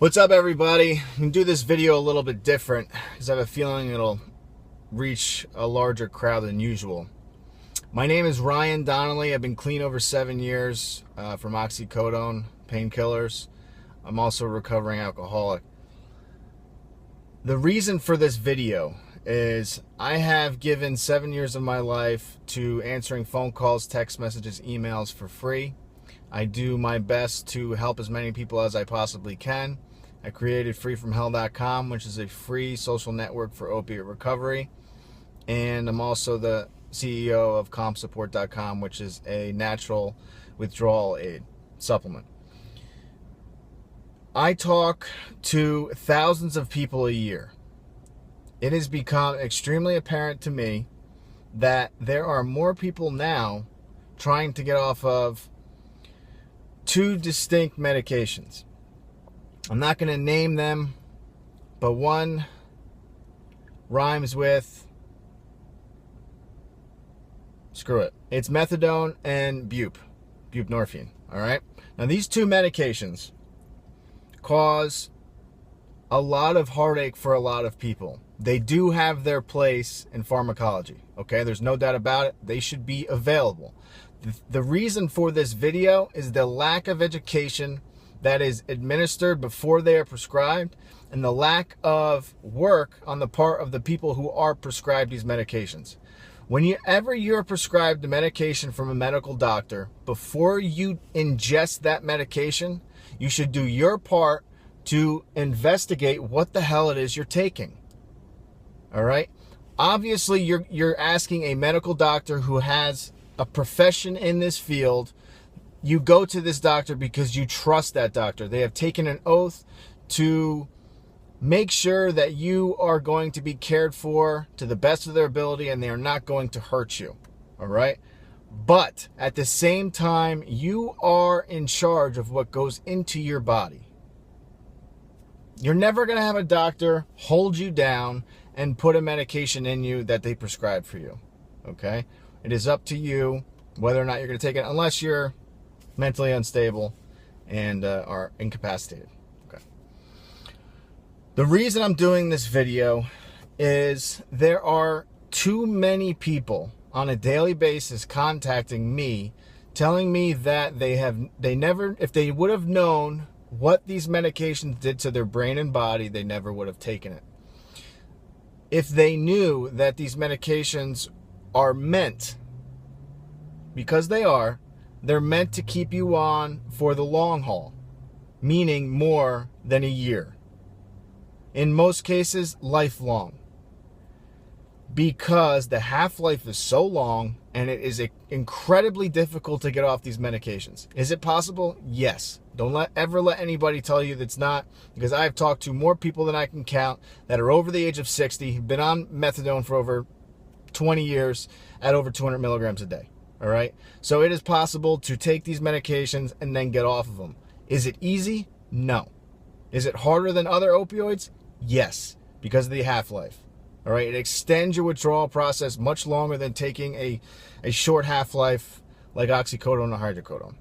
What's up, everybody? I'm going to do this video a little bit different because I have a feeling it'll reach a larger crowd than usual. My name is Ryan Donnelly. I've been clean over 7 years from oxycodone, painkillers. I'm also a recovering alcoholic. The reason for this video is I have given 7 years of my life to answering phone calls, text messages, emails for free. I do my best to help as many people as I possibly can. I created freefromhell.com, which is a free social network for opiate recovery. And I'm also the CEO of compsupport.com, which is a natural withdrawal aid supplement. I talk to thousands of people a year. It has become extremely apparent to me that there are more people now trying to get off of two distinct medications. I'm not going to name them, but one rhymes with, screw it. It's methadone and buprenorphine, all right? Now, these two medications cause a lot of heartache for a lot of people. They do have their place in pharmacology, okay? There's no doubt about it. They should be available. The reason for this video is the lack of education that is administered before they are prescribed and the lack of work on the part of the people who are prescribed these medications. Whenever you're prescribed a medication from a medical doctor, before you ingest that medication, you should do your part to investigate what the hell it is you're taking. All right? Obviously, you're asking a medical doctor who has a profession in this field. You go to this doctor because you trust that doctor. They have taken an oath to make sure that you are going to be cared for to the best of their ability and they are not going to hurt you. All right? But at the same time, you are in charge of what goes into your body. You're never going to have a doctor hold you down and put a medication in you that they prescribe for you. Okay? It is up to you whether or not you're going to take it, unless you're mentally unstable and are incapacitated. Okay. The reason I'm doing this video is there are too many people on a daily basis contacting me, telling me that if they would have known what these medications did to their brain and body, they never would have taken it. If they knew that these medications are meant, because they're meant to keep you on for the long haul, meaning more than a year. In most cases, lifelong. Because the half-life is so long and it is incredibly difficult to get off these medications. Is it possible? Yes. Don't ever let anybody tell you that's not, because I've talked to more people than I can count that are over the age of 60, who've been on methadone for over 20 years at over 200 milligrams a day. All right. So it is possible to take these medications and then get off of them. Is it easy? No. Is it harder than other opioids? Yes, because of the half-life. All right. It extends your withdrawal process much longer than taking a short half-life like oxycodone or hydrocodone.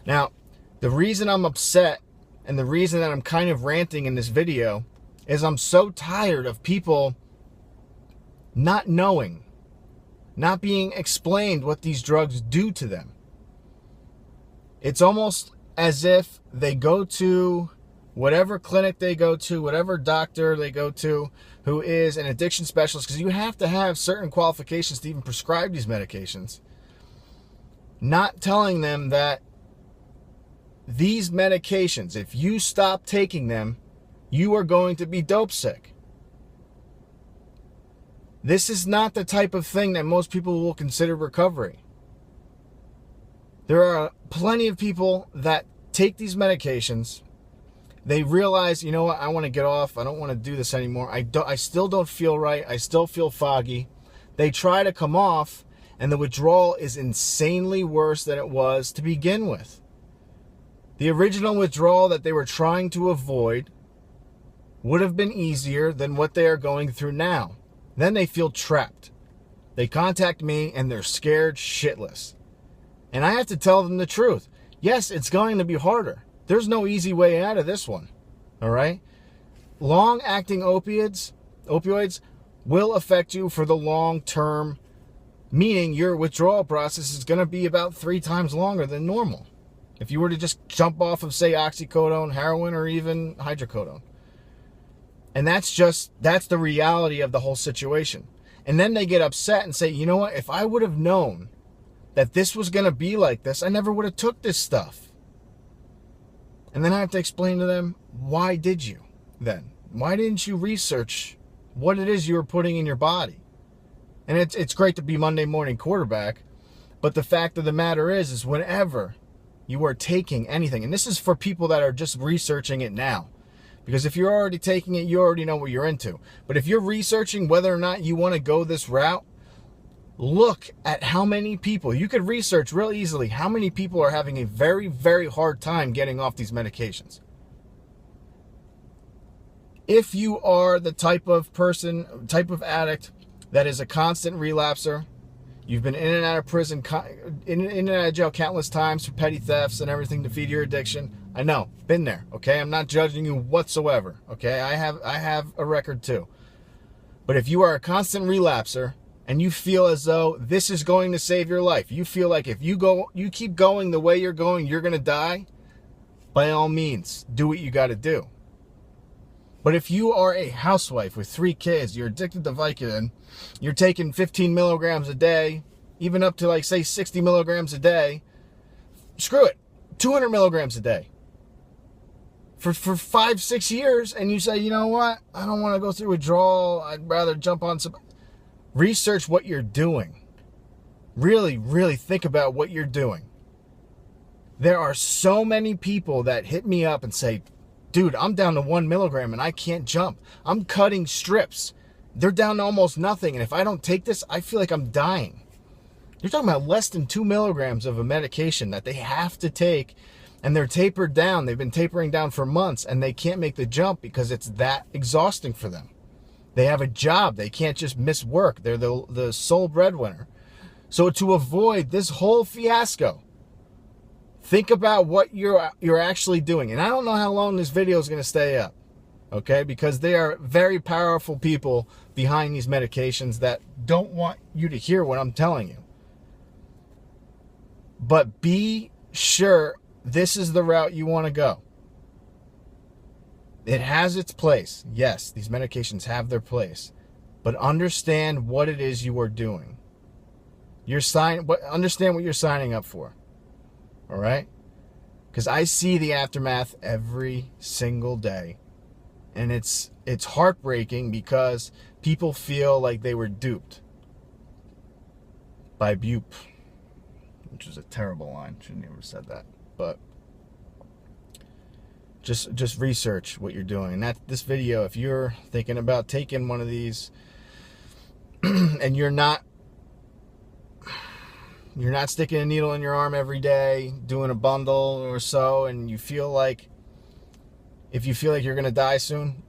Now, the reason I'm upset and the reason that I'm kind of ranting in this video is I'm so tired of people not knowing, not being explained what these drugs do to them. It's almost as if they go to whatever clinic they go to, whatever doctor they go to, who is an addiction specialist, because you have to have certain qualifications to even prescribe these medications, not telling them that these medications, if you stop taking them, you are going to be dope sick. This is not the type of thing that most people will consider recovery. There are plenty of people that take these medications. They realize, you know what, I want to get off. I don't want to do this anymore. I still don't feel right. I still feel foggy. They try to come off, and the withdrawal is insanely worse than it was to begin with. The original withdrawal that they were trying to avoid would have been easier than what they are going through now. Then they feel trapped. They contact me and they're scared shitless. And I have to tell them the truth. Yes, it's going to be harder. There's no easy way out of this one. All right? Long-acting opioids will affect you for the long term, meaning your withdrawal process is going to be about 3 times longer than normal. If you were to just jump off of, say, oxycodone, heroin, or even hydrocodone. And that's the reality of the whole situation. And then they get upset and say, you know what, if I would have known that this was going to be like this, I never would have took this stuff. And then I have to explain to them, why did you then? Why didn't you research what it is you were putting in your body? And it's great to be Monday morning quarterback, but the fact of the matter is whenever you are taking anything, and this is for people that are just researching it now, because if you're already taking it, you already know what you're into. But if you're researching whether or not you want to go this route, look at how many people, you could research real easily how many people are having a very, very hard time getting off these medications. If you are the type of addict that is a constant relapser, you've been in and out of prison, in and out of jail countless times for petty thefts and everything to feed your addiction. I know, been there, okay? I'm not judging you whatsoever, okay? I have a record too. But if you are a constant relapser and you feel as though this is going to save your life, you feel like if you keep going the way you're going, you're going to die, by all means, do what you got to do. But if you are a housewife with 3 kids, you're addicted to Vicodin, you're taking 15 milligrams a day, even up to like, say, 60 milligrams a day, screw it, 200 milligrams a day. For 5-6 years, and you say, you know what, I don't want to go through withdrawal, I'd rather jump on some... Research what you're doing. Really, really think about what you're doing. There are so many people that hit me up and say, dude, I'm down to 1 milligram and I can't jump. I'm cutting strips. They're down to almost nothing. And if I don't take this, I feel like I'm dying. You're talking about less than 2 milligrams of a medication that they have to take, and they're tapered down. They've been tapering down for months, and they can't make the jump because it's that exhausting for them. They have a job. They can't just miss work. They're the sole breadwinner. So to avoid this whole fiasco, think about what you're actually doing. And I don't know how long this video is going to stay up, okay? Because they are very powerful people behind these medications that don't want you to hear what I'm telling you. But be sure this is the route you want to go. It has its place. Yes, these medications have their place. But understand what it is you are doing. Understand what you're signing up for. All right? Because I see the aftermath every single day. And it's heartbreaking because people feel like they were duped by Bupe. Which is a terrible line. Shouldn't have ever said that. But just research what you're doing. And this video, if you're thinking about taking one of these and you're not sticking a needle in your arm every day, doing a bundle or so, and if you feel like you're going to die soon,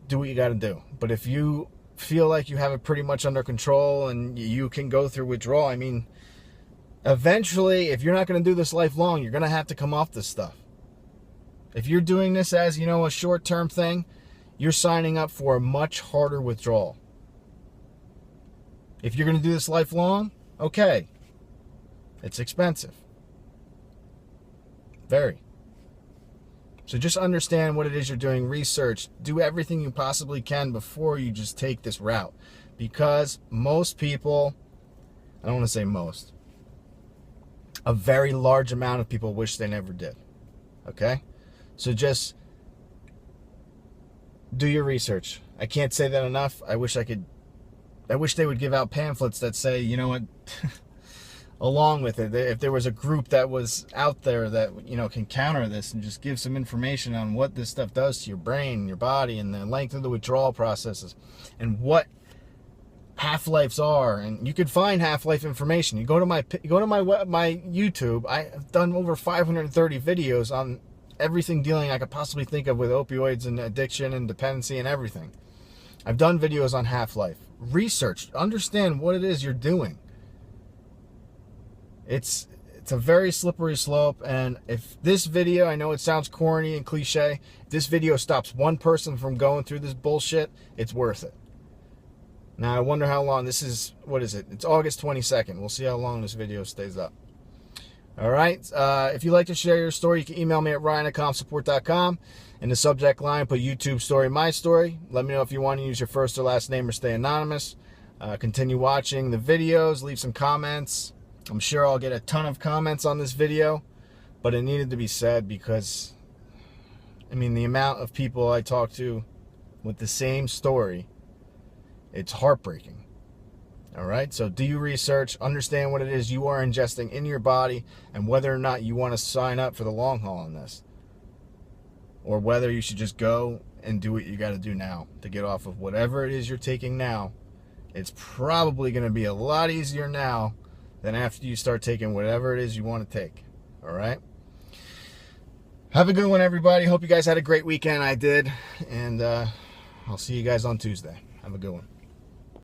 do what you got to do. But if you feel like you have it pretty much under control and you can go through withdrawal, I mean, eventually, if you're not going to do this lifelong, you're going to have to come off this stuff. If you're doing this as, a short-term thing, you're signing up for a much harder withdrawal. If you're going to do this lifelong, okay. It's expensive. Very. So just understand what it is you're doing. Research. Do everything you possibly can before you just take this route. Because most people, I don't want to say most, a very large amount of people wish they never did. Okay? So just do your research. I can't say that enough. I wish they would give out pamphlets that say, you know what, along with it, if there was a group that was out there that, can counter this and just give some information on what this stuff does to your brain, your body, and the length of the withdrawal processes, and what half-lives are. And you could find half-life information. You go to my YouTube. I've done over 530 videos on everything dealing I could possibly think of with opioids and addiction and dependency and everything. I've done videos on half-life. Research. Understand what it is you're doing. It's It's a very slippery slope, and if this video, I know it sounds corny and cliche, if this video stops one person from going through this bullshit, it's worth it. Now, I wonder how long this is. What is it? It's August 22nd. We'll see how long this video stays up. All right. If you'd like to share your story, you can email me at ryan@comsupport.com. In the subject line, put YouTube story, my story. Let me know if you want to use your first or last name or stay anonymous. Continue watching the videos. Leave some comments. I'm sure I'll get a ton of comments on this video, but it needed to be said because, I mean, the amount of people I talk to with the same story, it's heartbreaking. All right, so do your research, understand what it is you are ingesting in your body, and whether or not you want to sign up for the long haul on this, or whether you should just go and do what you got to do now to get off of whatever it is you're taking now. It's probably going to be a lot easier now than after you start taking whatever it is you want to take. All right, have a good one, everybody. Hope you guys had a great weekend. I did, and I'll see you guys on Tuesday. Have a good one.